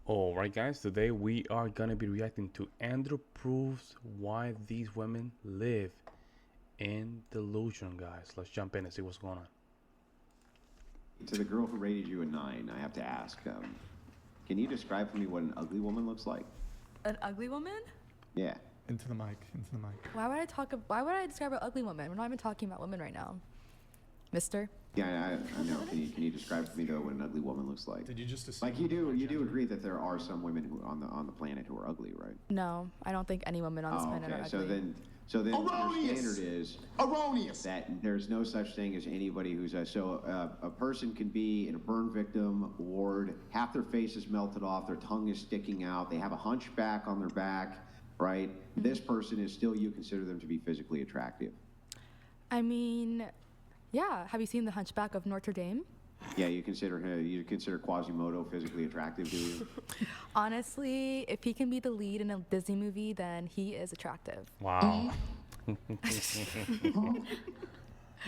Alright guys, today we are gonna be reacting to Andrew proves why these women live in delusion, guys. Let's jump in and see what's going on. To the girl who rated you a 9, I have to ask, can you describe for me what an ugly woman looks like? An ugly woman? Yeah. Into the mic. Why would I describe an ugly woman? We're not even talking about women right now. Mister? Yeah, I know. Can you describe for me though what an ugly woman looks like? Did you just assume Like you do agree that there are some women who on the planet who are ugly, right? No, I don't think any woman on this planet are ugly. So then Erroneous. your standard is Erroneous. that there's no such thing as anybody who's a person can be in a burn victim ward, half their face is melted off, their tongue is sticking out, they have a hunchback on their back, right? Mm-hmm. This person is still, you consider them to be physically attractive. I mean, yeah. Have you seen The Hunchback of Notre Dame? Yeah, you consider Quasimodo physically attractive, do you? Honestly, if he can be the lead in a Disney movie, then he is attractive. Wow.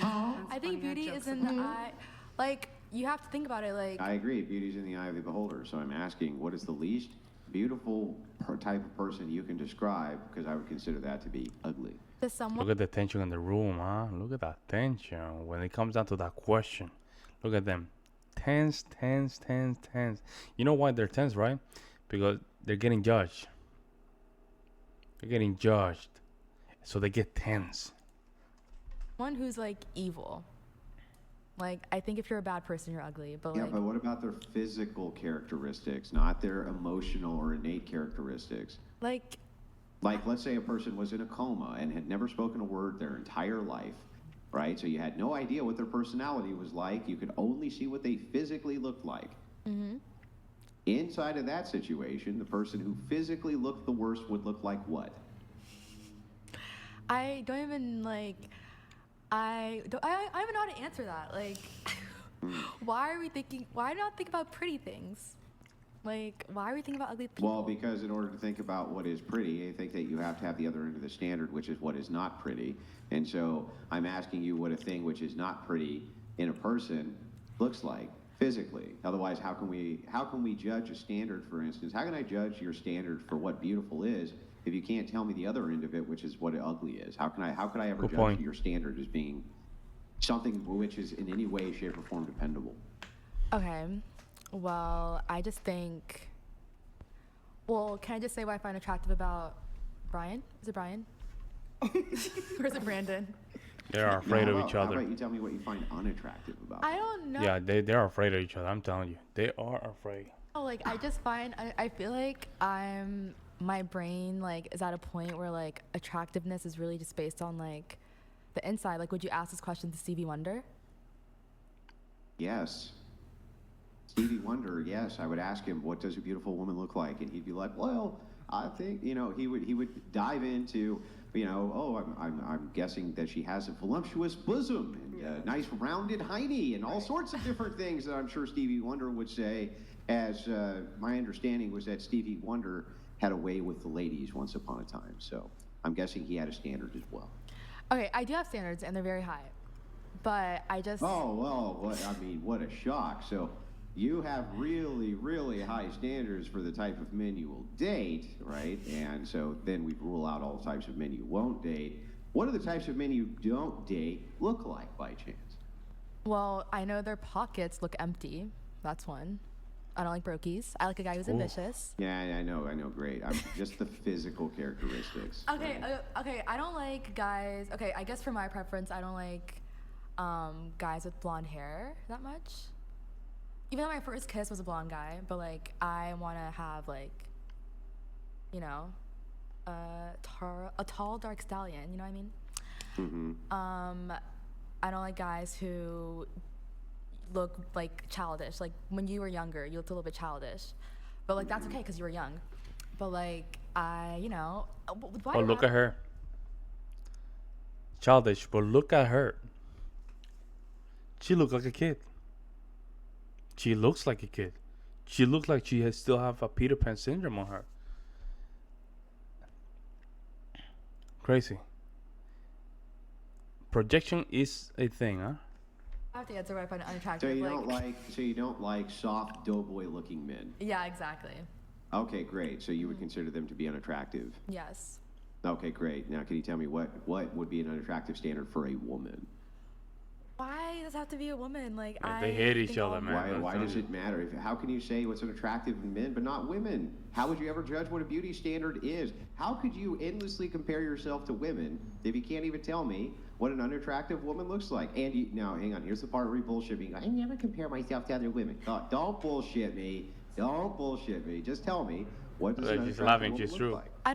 I think beauty is in the eye. Like, you have to think about it. Like, I agree, beauty's in the eye of the beholder. So I'm asking, what is the least beautiful type of person you can describe? Because I would consider that to be ugly. does someone? Look at the tension in the room, huh? Look at that tension when it comes down to that question. Look at them. Tense. You know why they're tense, right? Because they're getting judged. So they get tense. One who's like evil. Like, I think if you're a bad person, you're ugly. But Yeah, like, but what about their physical characteristics, not their emotional or innate characteristics? like, Like, let's say a person was in a coma and had never spoken a word their entire life, right? So you had no idea what their personality was like. You could only see what they physically looked like. mm-hmm. Inside of that situation, the person who physically looked the worst would look like what? I don't even like. I don't even know how to answer that. Like, why not think about pretty things? Like, why are we thinking about ugly people? Well, because in order to think about what is pretty, I think that you have to have the other end of the standard, which is what is not pretty. And so I'm asking you what a thing which is not pretty in a person looks like physically. Otherwise, how can we judge a standard, for instance? How can I judge your standard for what beautiful is if you can't tell me the other end of it, which is what ugly is? How could I ever Good judge point. your standard as being something which is in any way, shape, or form dependable? Okay. Well, I just think. Well, can I just say what I find attractive about Brian? Is it Brian? Or is it Brandon? They are afraid Now, of how each about other. you tell me what you find unattractive about I them? don't know. Yeah, they are afraid of each other. I'm telling you, they are afraid. Oh, like, I just find I feel like my brain like is at a point where like attractiveness is really just based on like the inside. Like, would you ask this question to Stevie Wonder? Yes. Stevie Wonder, yes. I would ask him, what does a beautiful woman look like? And he'd be like, well, I think, he would dive into, I'm guessing that she has a voluptuous bosom and a nice rounded hiney and all sorts of different things that I'm sure Stevie Wonder would say, as my understanding was that Stevie Wonder had a way with the ladies once upon a time. So I'm guessing he had a standard as well. Okay, I do have standards and they're very high, but I just. Oh, well, what a shock. So you have really, really high standards for the type of men you will date, right? And so then we rule out all types of men you won't date. What do the types of men you don't date look like by chance? Well, I know their pockets look empty. That's one. I don't like brokies. I like a guy who's ambitious. Yeah, I know, great. I'm just the physical characteristics. Okay, right? okay. I don't like guys. Okay, I guess for my preference, I don't like guys with blonde hair that much. Even though my first kiss was a blonde guy, but like I want to have like, a tall dark stallion. You know what I mean? Mm-hmm. I don't like guys who look like childish. Like when you were younger, you looked a little bit childish, but like that's okay because you were young. But like why? Oh, look at her. Childish, but look at her. She looks like a kid. She looks like a kid. She looks like she still have a Peter Pan syndrome on her. Crazy. Projection is a thing, huh? I have to answer what I find unattractive. So you don't like soft doughboy looking men. Yeah, exactly. Okay, great. So you would consider them to be unattractive. Yes. Okay, great. Now, can you tell me what would be an unattractive standard for a woman? Why does it have to be a woman? Like Man, they hate I each think other, all man. Why, I'm why telling does you. it matter? How can you say what's attractive in men but not women? How would you ever judge what a beauty standard is? How could you endlessly compare yourself to women if you can't even tell me what an unattractive woman looks like? And you, now, hang on. Here's the part where you bullshit me. I never compare myself to other women. Don't bullshit me. Don't bullshit me. Just tell me, what does an Like, she's unattractive laughing. woman She's look true. like? I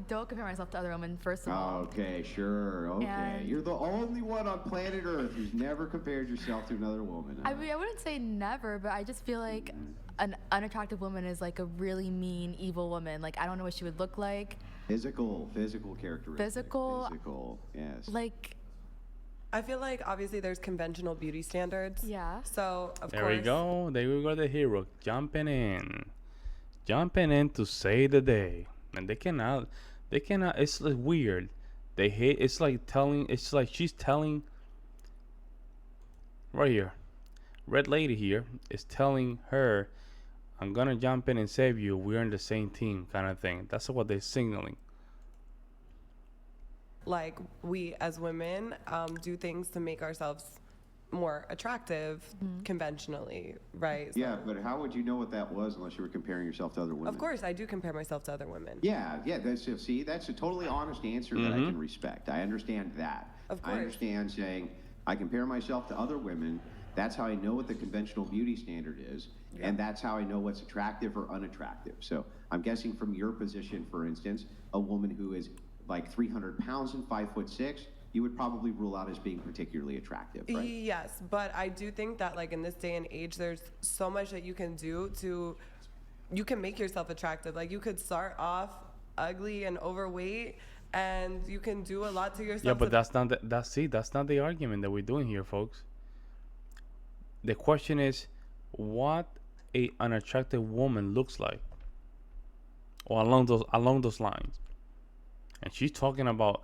don't compare myself to other women, first of all. Okay, sure. Okay. And- You're the only one on planet Earth who's never compared yourself to another woman. I mean, I wouldn't say never, but I just feel like an unattractive woman is like a really mean, evil woman. Like I don't know what she would look like. Physical characteristics. Physical, yes. Like I feel like obviously there's conventional beauty standards. Yeah. So of There course. we go. There we go. The hero jumping in to save the day, and they cannot. It's like weird. They hate. It's like telling. It's like she's telling. Right here, red lady here is telling her, "I'm gonna jump in and save you. We're in the same team," kind of thing. That's what they're signaling. Like we as women do things to make ourselves more attractive conventionally, right? Yeah, but how would you know what that was unless you were comparing yourself to other women? Of course, I do compare myself to other women. Yeah. That's a totally honest answer that I can respect. I understand that. Of I course. understand saying I compare myself to other women. That's how I know what the conventional beauty standard is, and that's how I know what's attractive or unattractive. So I'm guessing from your position, for instance, a woman who is like 300 pounds and 5'6", you would probably rule out as being particularly attractive, right? Yes, but I do think that like in this day and age, there's so much that you can do you can make yourself attractive. Like you could start off ugly and overweight, and you can do a lot to yourself. Yeah, but that's not that's not the argument that we're doing here, folks. The question is, what a unattractive woman looks like, or along those lines. And she's talking about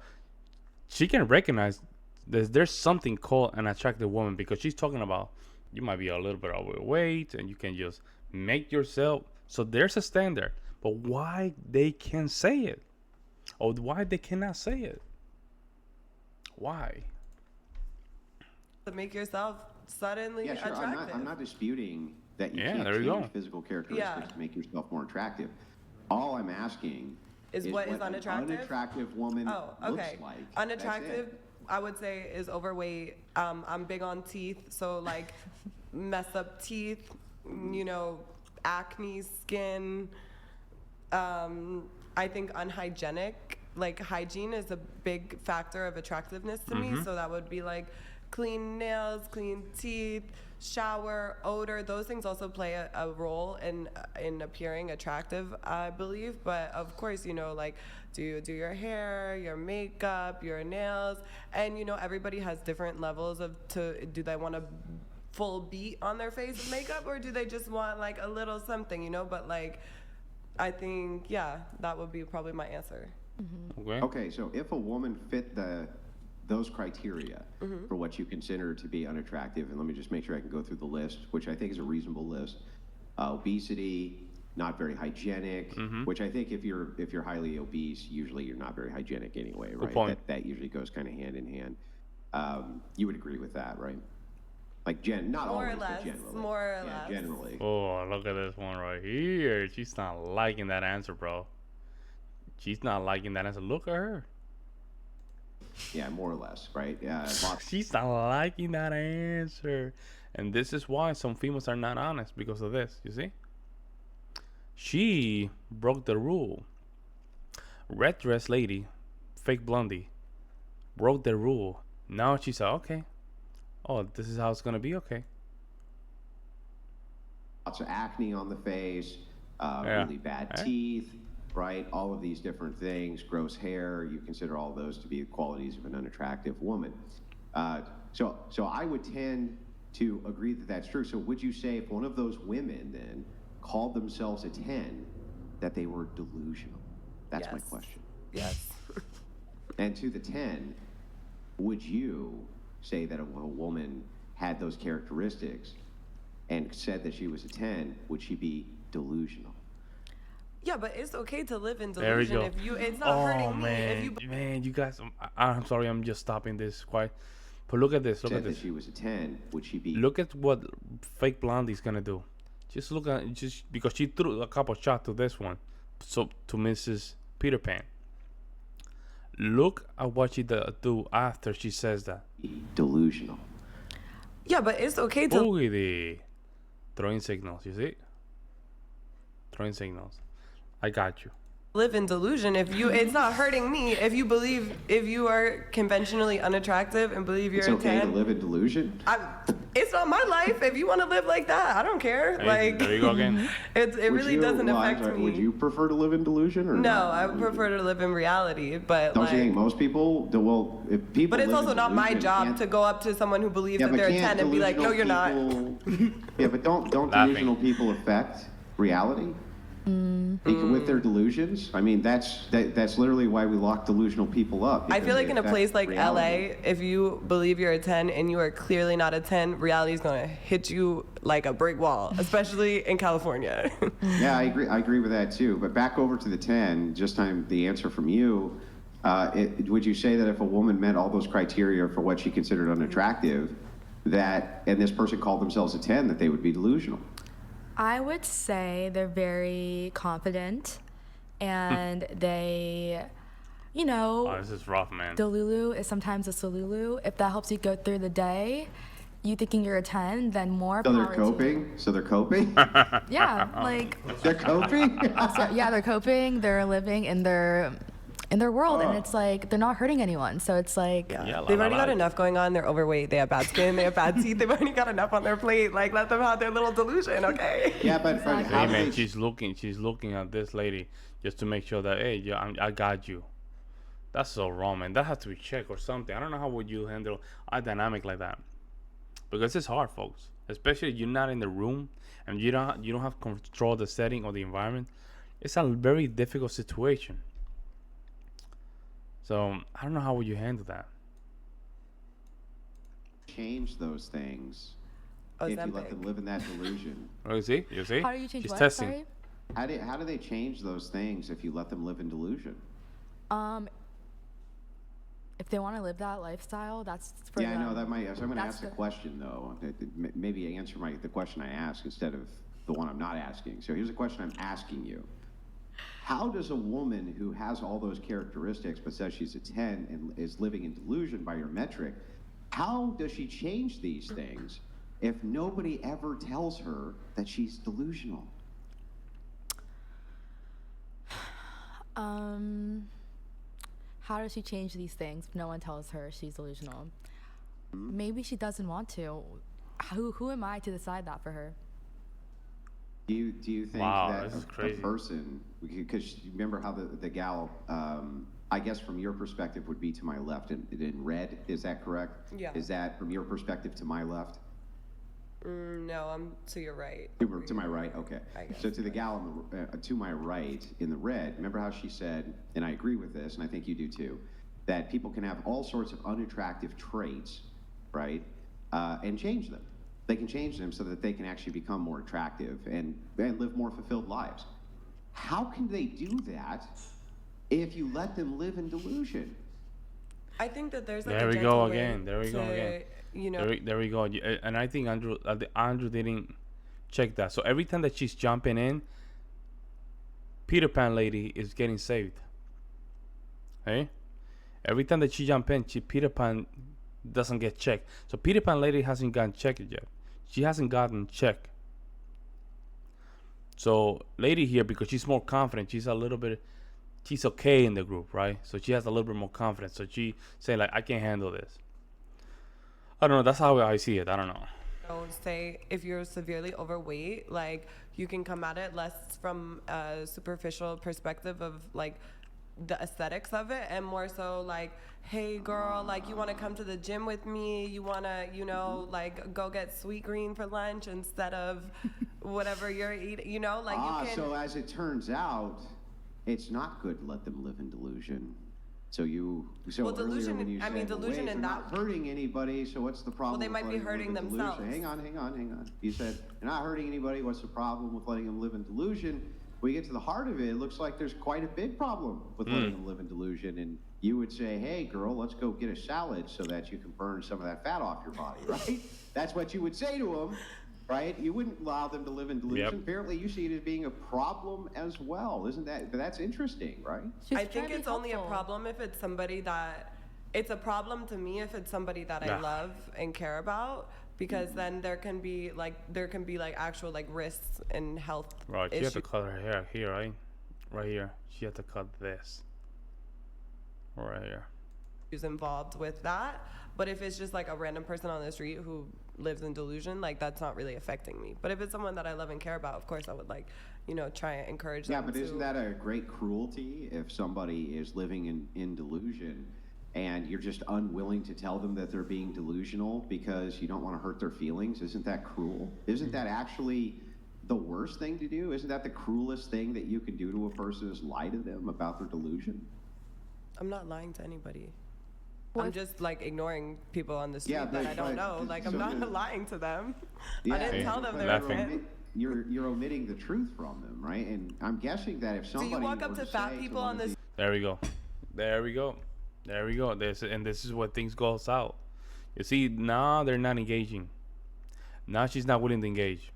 she can recognize there's something called an attractive woman because she's talking about you might be a little bit overweight and you can just make yourself. So there's a standard, but why they can't say it, or why they cannot say it? Why? to make yourself suddenly Yeah, sure. attractive. I'm not disputing that you Yeah, can't there you change go. physical characteristics Yeah. to make yourself more attractive. All I'm asking Is what is an unattractive? unattractive woman Oh, okay. looks like. That's Unattractive, it. I would say, is overweight. I'm big on teeth, so like messed up teeth, acne, skin. I think unhygienic, like hygiene is a big factor of attractiveness to me. So that would be like clean nails, clean teeth, shower, odor. Those things also play a role in appearing attractive, I believe. But of course, like do you do your hair, your makeup, your nails, and everybody has different levels do they want a full beat on their face of makeup, or do they just want like a little something, but like I think, yeah, that would be probably my answer. Okay. Okay, so if a woman fit those criteria for what you consider to be unattractive, and let me just make sure I can go through the list, which I think is a reasonable list. Obesity, not very hygienic, which I think if you're highly obese, usually you're not very hygienic anyway, right? point. That usually goes kind of hand in hand. You would agree with that, right? Like not More or always, less, but generally. more or Yeah, less. generally. Oh, look at this one right here. She's not liking that answer, bro. She's not liking that answer. Look at her. Yeah, more or less, right? She's not liking that answer. And this is why some females are not honest because of this. You see? She broke the rule. Red dress lady, fake blondie, broke the rule. Now she said, okay. Oh, this is how it's going to be? Okay. Lots of acne on the face, Yeah. really bad Right. teeth, right? All of these different things, gross hair. You consider all those to be qualities of an unattractive woman. So I would tend to agree that that's true. So would you say if one of those women then called themselves a 10, that they were delusional? That's my Yes. question. Yes. And to the 10, would you say that a woman had those characteristics and said that she was a 10, would she be delusional? Yeah, but it's okay to live in There we delusion go. if you. It's not Oh hurting me if man, you. man, you guys. I'm sorry. I'm just stopping this quite. But look at this. Look at Said that this. she was a 10, would she be? Look at what fake Blondie's gonna do. Just look at just because she threw a couple shots to this one, so to Mrs. Peter Pan. Look at what she do after she says that. Delusional. Yeah, but it's okay to Boogity. Throwing signals. You see? Throwing signals. I got you. live in delusion if you. It's not hurting me if you believe if you are conventionally unattractive and believe you're It's a okay to 10. live in delusion? It's not my life. If you want to live like that, I don't care. Hey, like there you go again. it Would really you- doesn't well, I'm affect sorry, me. Would you prefer to live in delusion or No, not I in delusion? prefer to live in reality, but Don't like. you think most people do? Well, if people. But it's live in also not my delusion, job can't- to go up to someone who believes Yeah, that but they're a can't 10 and be like, no, delusional you're not. people- Yeah, but don't Laughing. delusional people affect reality? With their delusions? I mean, that's literally why we lock delusional people up. I because feel like they in a affect place like reality. LA, if you believe you're a 10 and you are clearly not a 10, reality is going to hit you like a brick wall, especially in California. Yeah, I agree with that too. But back over to the 10, just time the answer from you. Would you say that if a woman met all those criteria for what she considered unattractive, and this person called themselves a 10, that they would be delusional? I would say they're very confident and they, you know, Oh, this is rough, man. Delulu is sometimes a Solulu. If that helps you go through the day, you thinking you're a 10, then more So they're power to you. coping? So they're coping? Yeah, like, They're coping? so, yeah, they're coping, they're living in their world, and it's like they're not hurting anyone. So it's like, Yeah, They've la, already la, got la. enough going on. They're overweight. They have bad skin. They have bad teeth. They've already got enough on their plate. Like, let them have their little delusion, okay? Yeah, but how Hey do man, they- she's looking at this lady just to make sure that hey, yeah, I got you. That's so wrong, man. That has to be checked or something. I don't know how would you handle a dynamic like that, because it's hard, folks. Especially you're not in the room and you don't have control of the setting or the environment. It's a very difficult situation. So I don't know how would you handle that. change those things if you let them Ozempic. live in that delusion? Oh, you see? You see? how do you change She's what? testing. Sorry. How do they change those things if you let them live in delusion? If they want to live that lifestyle, that's for Yeah, I them. know that might. So I'm going to That's ask the the- question though. Maybe answer the question I ask instead of the one I'm not asking. So here's a question I'm asking you. How does a woman who has all those characteristics but says she's a 10 and is living in delusion by your metric, how does she change these things if nobody ever tells her that she's delusional? How does she change these things if no one tells her she's delusional? Maybe she doesn't want to. Who am I to decide that for her? Do you think Wow, that this is a crazy. person, because you remember how the gal, I guess from your perspective would be to my left in red, is that correct? Yeah. Is that from your perspective to my left? No, I'm to your right. To my right, okay. I guess. So to the gal on to my right in the red, remember how she said, and I agree with this, and I think you do too, that people can have all sorts of unattractive traits, right, and change them. They can change them so that they can actually become more attractive and live more fulfilled lives. How can they do that if you let them live in delusion? I think that there's like There a we gentle go way again. There we go to, again. You know, There we go. And I think Andrew didn't check that. So every time that she's jumping in, Peter Pan lady is getting saved. Hey, every time that she jump in, Peter Pan doesn't get checked. So Peter Pan lady hasn't gotten checked yet. She hasn't gotten checked. So lady here, because she's more confident, she's okay in the group, right? So she has a little bit more confidence. So she say like, I can handle this. I don't know. That's how I see it. I don't know. don't say if you're severely overweight, like you can come at it less from a superficial perspective of like the aesthetics of it and more so like, hey girl, like you want to come to the gym with me, you want to, you know, like go get sweet green for lunch instead of whatever you're eating, you know, like you can. So as it turns out, it's not good to let them live in delusion. So Well, earlier delusion- when you I said, mean, well, delusion wait, in they're that- not hurting anybody, so what's the problem? Well, they with might be letting them hurting live in delusion? themselves. Hang on. You said they're not hurting anybody. What's the problem with letting them live in delusion? we get to the heart of it, it looks like there's quite a big problem with letting them live in delusion. And you would say, hey, girl, let's go get a salad so that you can burn some of that fat off your body, right? That's what you would say to them, right? You wouldn't allow them to live in delusion. Yep. Apparently, you see it as being a problem as well. Isn't that, that's interesting, right? She's I trying think to be it's only a helpful. problem if it's somebody that, it's a problem to me if it's somebody that I Nah. love and care about, because then there can be like actual like risks and health Right, she had to issues. cut her hair here, right? Right here. She had to cut this. Right here. Involved with that. But if it's just like a random person on the street who lives in delusion, like that's not really affecting me. But if it's someone that I love and care about, of course I would like, you know, try and encourage Yeah, them but to. isn't that a great cruelty if somebody is living in delusion and you're just unwilling to tell them that they're being delusional because you don't want to hurt their feelings? Isn't that cruel? Isn't that actually the worst thing to do? Isn't that the cruelest thing that you can do to a person is lie to them about their delusion? I'm not lying to anybody. Well, I'm if- just like ignoring people on the street Yeah, that I don't but- know. Like I'm so not the- lying to them. Yeah, I didn't Yeah, tell them but they laughing. were in. you're omitting the truth from them, right? And I'm guessing that if Do somebody you walk up were to say fat people one on of the these- There we go. There we go. There we go. This is what things goes out. You see, now they're not engaging. Now she's not willing to engage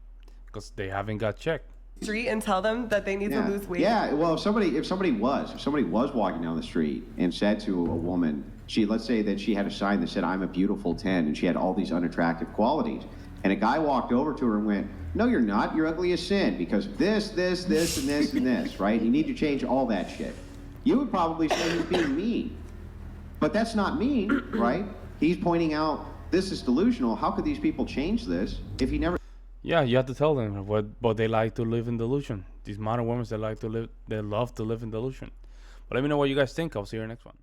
because they haven't got checked. street and tell them that they need Yeah. to lose weight? Yeah, well, if somebody was walking down the street and said to a woman, let's say that she had a sign that said, "I'm a beautiful 10," and she had all these unattractive qualities, and a guy walked over to her and went, "No, you're not. You're ugly as sin because of this, and this, and this, right? You need to change all that shit." You would probably say he's being mean, but that's not mean, right? He's pointing out this is delusional. How could these people change this if he never? Yeah, you have to tell them what they like to live in delusion. These modern women, they love to live in delusion. But let me know what you guys think. I'll see you in the next one.